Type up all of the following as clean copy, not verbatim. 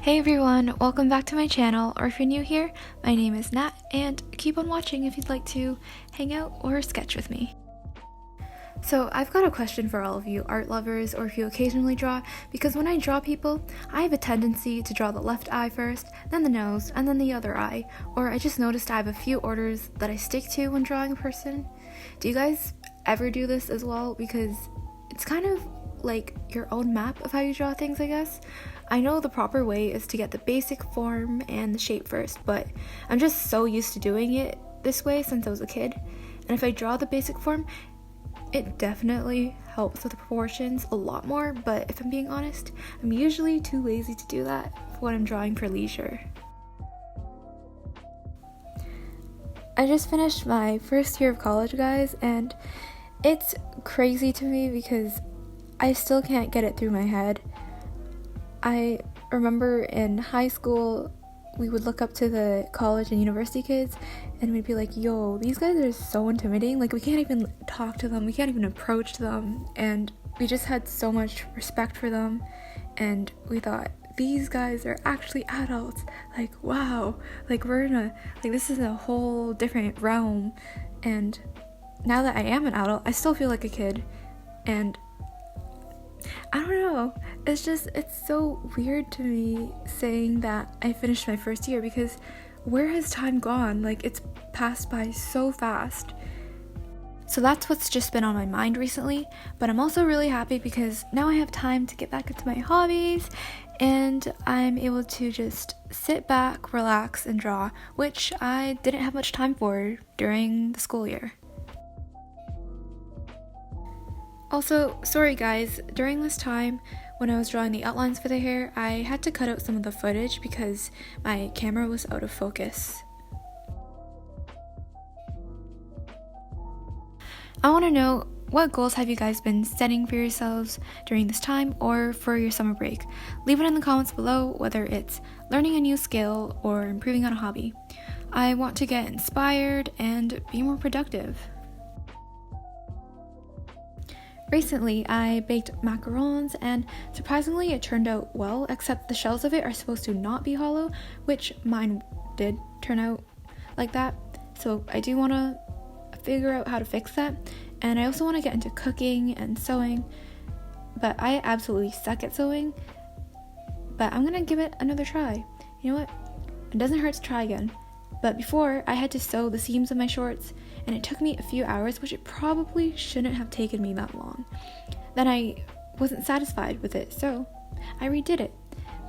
Hey everyone, welcome back to my channel, or if you're new here, my name is Nat, and keep on watching if you'd like to hang out or sketch with me. So I've got a question for all of you art lovers, or if you occasionally draw, because when I draw people, I have a tendency to draw the left eye first, then the nose, and then the other eye, or I just noticed I have a few orders that I stick to when drawing a person. Do you guys ever do this as well? Because it's kind of like your own map of how you draw things, I guess. I know the proper way is to get the basic form and the shape first, but I'm just so used to doing it this way since I was a kid. And if I draw the basic form, it definitely helps with the proportions a lot more, but if I'm being honest, I'm usually too lazy to do that when I'm drawing for leisure. I just finished my first year of college, guys, and it's crazy to me because I still can't get it through my head. I remember in high school, we would look up to the college and university kids and we'd be like, yo, these guys are so intimidating. Like, we can't even talk to them. We can't even approach them. And we just had so much respect for them. And we thought, these guys are actually adults. Like, wow. Like, this is a whole different realm. And now that I am an adult, I still feel like a kid. And I don't know, it's so weird to me saying that I finished my first year, because where has time gone? Like, it's passed by so fast. So that's what's just been on my mind recently, but I'm also really happy because now I have time to get back into my hobbies and I'm able to just sit back, relax, and draw, which I didn't have much time for during the school year. Also, sorry guys, during this time when I was drawing the outlines for the hair, I had to cut out some of the footage because my camera was out of focus. I want to know, what goals have you guys been setting for yourselves during this time or for your summer break? Leave it in the comments below, whether it's learning a new skill or improving on a hobby. I want to get inspired and be more productive. Recently, I baked macarons and surprisingly it turned out well, except the shells of it are supposed to not be hollow, which mine did turn out like that. So I do want to figure out how to fix that, and I also want to get into cooking and sewing, but I absolutely suck at sewing, but I'm gonna give it another try. You know what? It doesn't hurt to try again. But before, I had to sew the seams of my shorts, and it took me a few hours, which it probably shouldn't have taken me that long. Then I wasn't satisfied with it, so I redid it.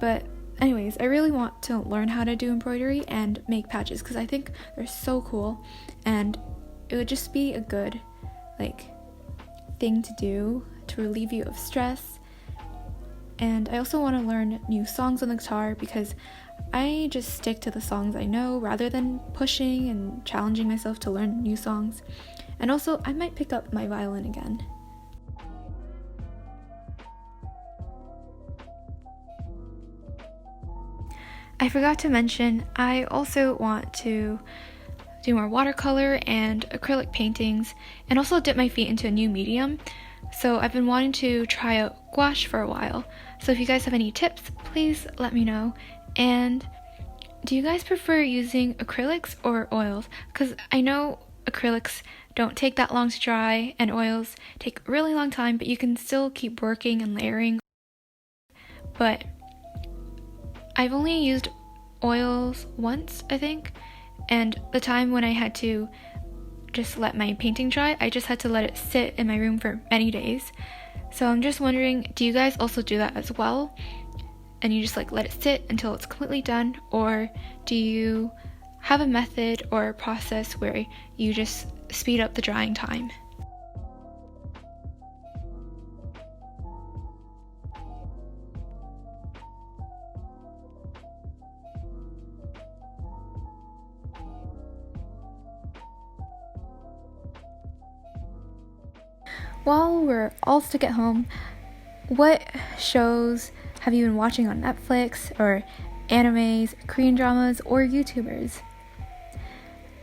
But anyways, I really want to learn how to do embroidery and make patches, because I think they're so cool, and it would just be a good, thing to do to relieve you of stress. And I also want to learn new songs on the guitar, because I just stick to the songs I know rather than pushing and challenging myself to learn new songs. And also, I might pick up my violin again. I forgot to mention, I also want to do more watercolor and acrylic paintings, and also dip my feet into a new medium. So I've been wanting to try out gouache for a while. So if you guys have any tips, please let me know. And do you guys prefer using acrylics or oils? Because I know acrylics don't take that long to dry, and oils take a really long time, but you can still keep working and layering. But I've only used oils once, I think, and the time when I had to just let my painting dry, I just had to let it sit in my room for many days. So I'm just wondering, do you guys also do that as well? And you just let it sit until it's completely done, or do you have a method or a process where you just speed up the drying time? While we're all stuck at home, what shows have you been watching on Netflix, or animes, Korean dramas, or YouTubers?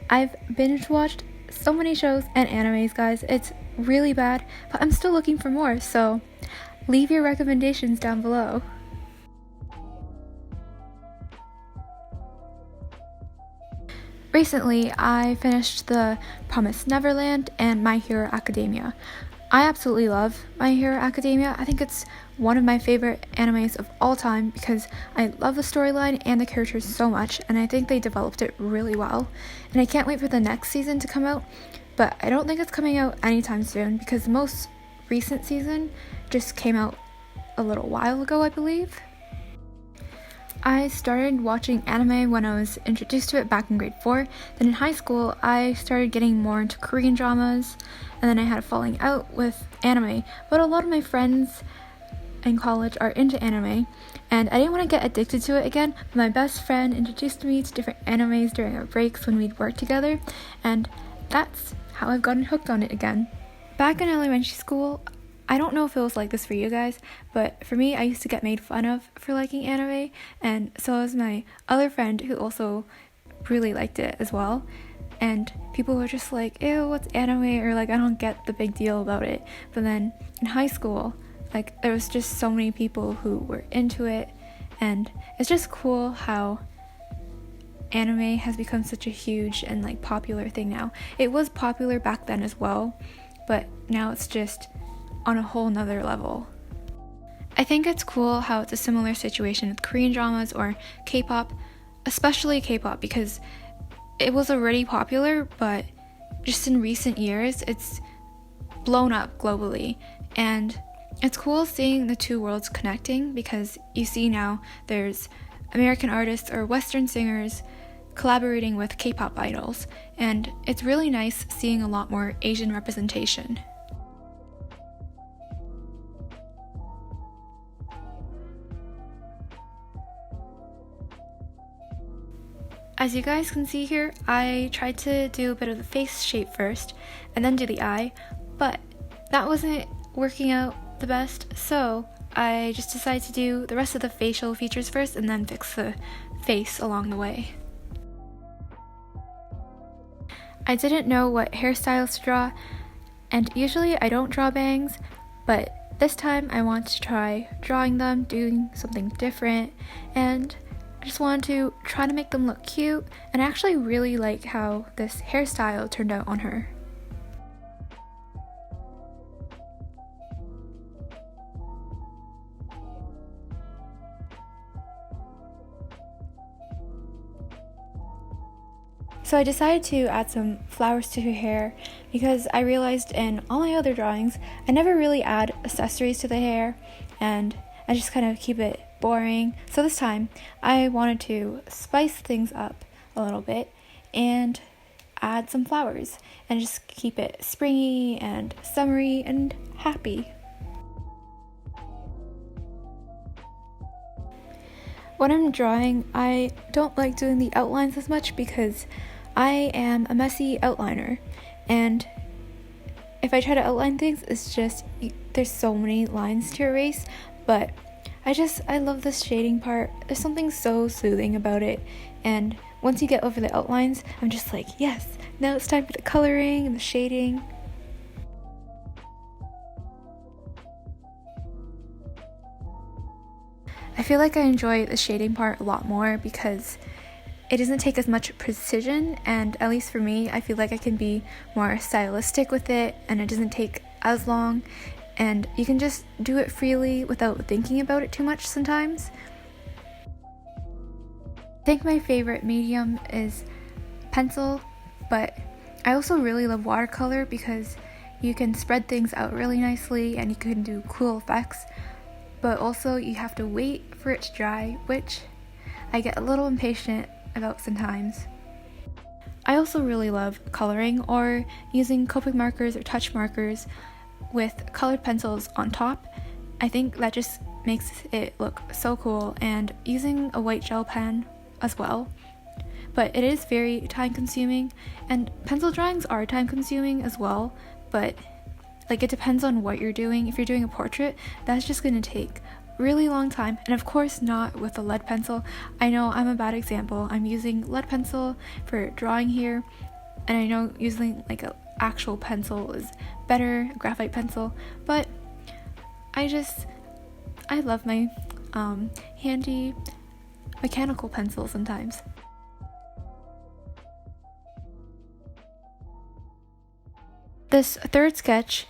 I've binge watched so many shows and animes, guys. It's really bad, but I'm still looking for more, so leave your recommendations down below. Recently, I finished The Promised Neverland and My Hero Academia. I absolutely love My Hero Academia. I think it's one of my favorite animes of all time because I love the storyline and the characters so much, and I think they developed it really well. And I can't wait for the next season to come out, but I don't think it's coming out anytime soon because the most recent season just came out a little while ago, I believe. I started watching anime when I was introduced to it back in grade 4. Then in high school, I started getting more into Korean dramas, and then I had a falling out with anime. But a lot of my friends in college are into anime, and I didn't want to get addicted to it again. But my best friend introduced me to different animes during our breaks when we'd work together, and that's how I've gotten hooked on it again. Back in elementary school, I don't know if it was like this for you guys, but for me, I used to get made fun of for liking anime, and so was my other friend who also really liked it as well. And people were just like, ew, what's anime? Or like, I don't get the big deal about it. But then in high school, like, there was just so many people who were into it, and it's just cool how anime has become such a huge and like popular thing now. It was popular back then as well, but now it's just on a whole nother level. I think it's cool how it's a similar situation with Korean dramas or K-pop, especially K-pop, because it was already popular, but just in recent years it's blown up globally, and it's cool seeing the two worlds connecting because you see now there's American artists or Western singers collaborating with K-pop idols, and it's really nice seeing a lot more Asian representation. As you guys can see here, I tried to do a bit of the face shape first and then do the eye, but that wasn't working out the best, so I just decided to do the rest of the facial features first and then fix the face along the way. I didn't know what hairstyles to draw, and usually I don't draw bangs, but this time I want to try drawing them, doing something different, and I just wanted to try to make them look cute, and I actually really like how this hairstyle turned out on her. So I decided to add some flowers to her hair because I realized in all my other drawings I never really add accessories to the hair, and I just kind of keep it boring. So this time I wanted to spice things up a little bit and add some flowers and just keep it springy and summery and happy. When I'm drawing, I don't like doing the outlines as much because I am a messy outliner, and if I try to outline things, it's just there's so many lines to erase. But I love this shading part. There's something so soothing about it, and once you get over the outlines, I'm just like, yes, now it's time for the coloring and the shading. I feel like I enjoy the shading part a lot more because it doesn't take as much precision, and at least for me, I feel like I can be more stylistic with it, and it doesn't take as long, and you can just do it freely without thinking about it too much sometimes. I think my favorite medium is pencil, but I also really love watercolor because you can spread things out really nicely and you can do cool effects, but also you have to wait for it to dry, which I get a little impatient about sometimes. I also really love coloring or using Copic markers or touch markers with colored pencils on top. I think that just makes it look so cool, and using a white gel pen as well. But it is very time consuming, and pencil drawings are time consuming as well, but like it depends on what you're doing. If you're doing a portrait, that's just going to take really long time, and of course not with a lead pencil. I know I'm a bad example. I'm using lead pencil for drawing here, and I know using like an actual pencil is better, a graphite pencil, but I love my handy mechanical pencil sometimes. this third sketch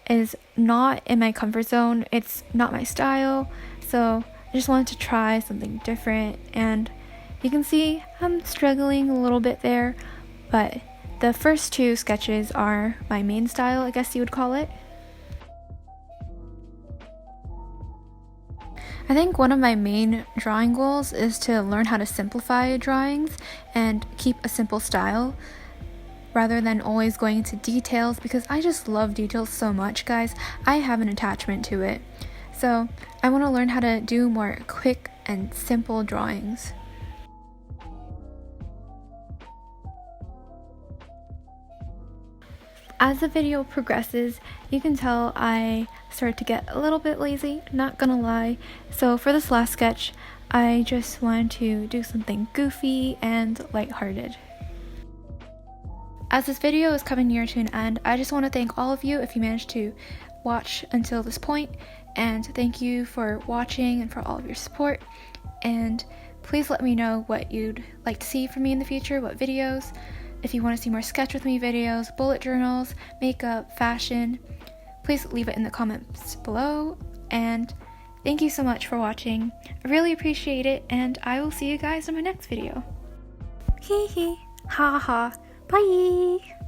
is not in my comfort zone. It's not my style, so I just wanted to try something different, and you can see I'm struggling a little bit there, but the first two sketches are my main style, I guess you would call it. I think one of my main drawing goals is to learn how to simplify drawings and keep a simple style rather than always going into details, because I just love details so much, guys. I have an attachment to it. So I want to learn how to do more quick and simple drawings. As the video progresses, you can tell I start to get a little bit lazy, not gonna lie. So for this last sketch, I just wanted to do something goofy and lighthearted. As this video is coming near to an end, I just want to thank all of you if you managed to watch until this point, and thank you for watching and for all of your support. And please let me know what you'd like to see from me in the future, what videos. If you want to see more sketch with me videos, bullet journals, makeup, fashion, please leave it in the comments below. And thank you so much for watching. I really appreciate it, and I will see you guys in my next video. Hee hee, ha ha, bye!